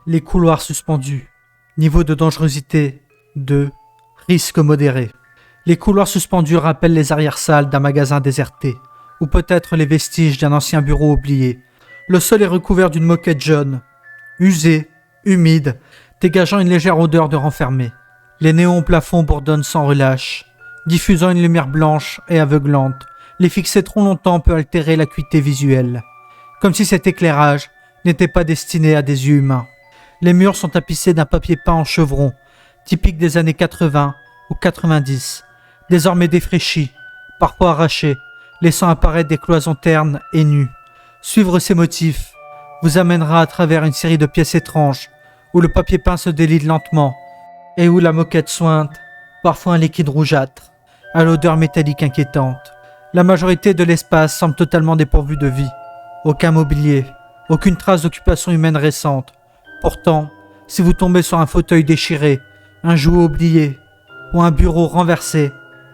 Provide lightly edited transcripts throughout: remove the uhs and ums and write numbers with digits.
Les couloirs suspendus. Niveau de dangerosité 2. Risque modéré. Les couloirs suspendus rappellent les arrière-salles d'un magasin déserté, ou peut-être les vestiges d'un ancien bureau oublié. Le sol est recouvert d'une moquette jaune, usée, humide, dégageant une légère odeur de renfermé. Les néons au plafond bourdonnent sans relâche, diffusant une lumière blanche et aveuglante. Les fixer trop longtemps peut altérer l'acuité visuelle, comme si cet éclairage n'était pas destiné à des yeux humains. Les murs sont tapissés d'un papier peint en chevron, typique des années 80 ou 90, désormais défraîchi, parfois arraché, laissant apparaître des cloisons ternes et nues. Suivre ces motifs vous amènera à travers une série de pièces étranges, où le papier peint se délite lentement, et où la moquette sointe, parfois un liquide rougeâtre, à l'odeur métallique inquiétante. La majorité de l'espace semble totalement dépourvu de vie. Aucun mobilier, aucune trace d'occupation humaine récente. Pourtant, si vous tombez sur un fauteuil déchiré, un jouet oublié, ou un bureau renversé,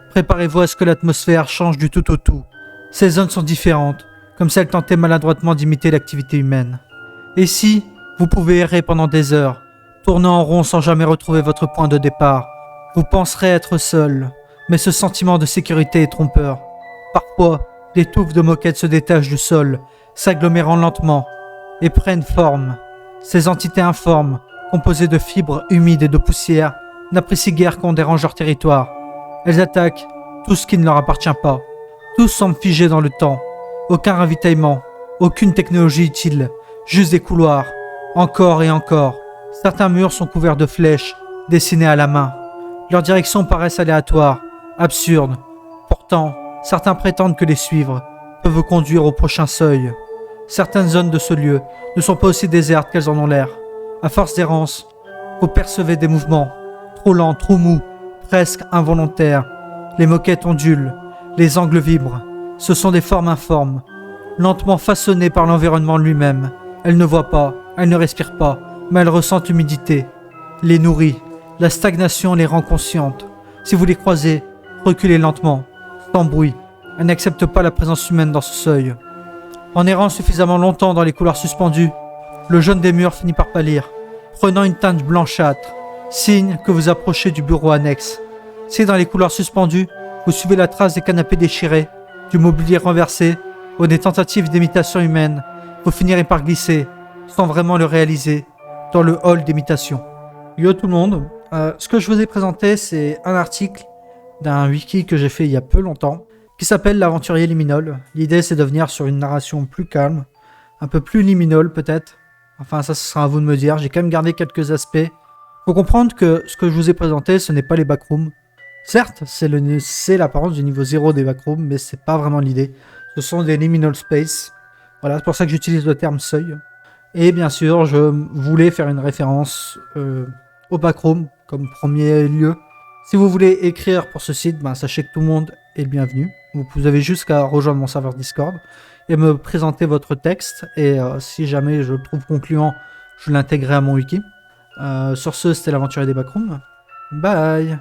préparez-vous à ce que l'atmosphère change du tout au tout. Ces zones sont différentes, comme si elles tentaient maladroitement d'imiter l'activité humaine. Et si, vous pouvez errer pendant des heures, tournant en rond sans jamais retrouver votre point de départ. Vous penserez être seul, mais ce sentiment de sécurité est trompeur. Parfois, des touffes de moquettes se détachent du sol, s'agglomérant lentement, et prennent forme. Ces entités informes, composées de fibres humides et de poussière, n'apprécient guère qu'on dérange leur territoire. Elles attaquent tout ce qui ne leur appartient pas. Tout semble figé dans le temps. Aucun ravitaillement, aucune technologie utile, juste des couloirs, encore et encore. Certains murs sont couverts de flèches, dessinées à la main. Leurs directions paraissent aléatoires, absurdes. Pourtant, certains prétendent que les suivre peuvent vous conduire au prochain seuil. Certaines zones de ce lieu ne sont pas aussi désertes qu'elles en ont l'air. À force d'errance, vous percevez des mouvements, trop lents, trop mous, presque involontaires. Les moquettes ondulent, les angles vibrent. Ce sont des formes informes, lentement façonnées par l'environnement lui-même. Elles ne voient pas, elles ne respirent pas, mais elles ressentent l'humidité, les nourrit. La stagnation les rend conscientes. Si vous les croisez, reculez lentement, sans bruit. Elles n'acceptent pas la présence humaine dans ce seuil. En errant suffisamment longtemps dans les couloirs suspendus, le jaune des murs finit par pâlir, prenant une teinte blanchâtre, signe que vous approchez du bureau annexe. Si dans les couloirs suspendus, vous suivez la trace des canapés déchirés, du mobilier renversé ou des tentatives d'imitation humaine, vous finirez par glisser, sans vraiment le réaliser, dans le hall d'imitation. Yo tout le monde, ce que je vous ai présenté, c'est un article d'un wiki que j'ai fait il y a peu longtemps, qui s'appelle L'Aventurier Liminol. L'idée, c'est de venir sur une narration plus calme, un peu plus liminol peut-être. Enfin, ça, ce sera à vous de me dire. J'ai quand même gardé quelques aspects. Faut comprendre que ce que je vous ai présenté, ce n'est pas les backrooms. Certes, c'est l'apparence du niveau 0 des backrooms, mais c'est pas vraiment l'idée. Ce sont des liminal space. Voilà, c'est pour ça que j'utilise le terme seuil. Et bien sûr, je voulais faire une référence au backroom comme premier lieu. Si vous voulez écrire pour ce site, sachez que tout le monde est le bienvenu. Vous avez juste qu'à rejoindre mon serveur Discord et me présenter votre texte. Et si jamais je le trouve concluant, je l'intégrerai à mon wiki. Sur ce, c'était l'aventurier des backrooms. Bye!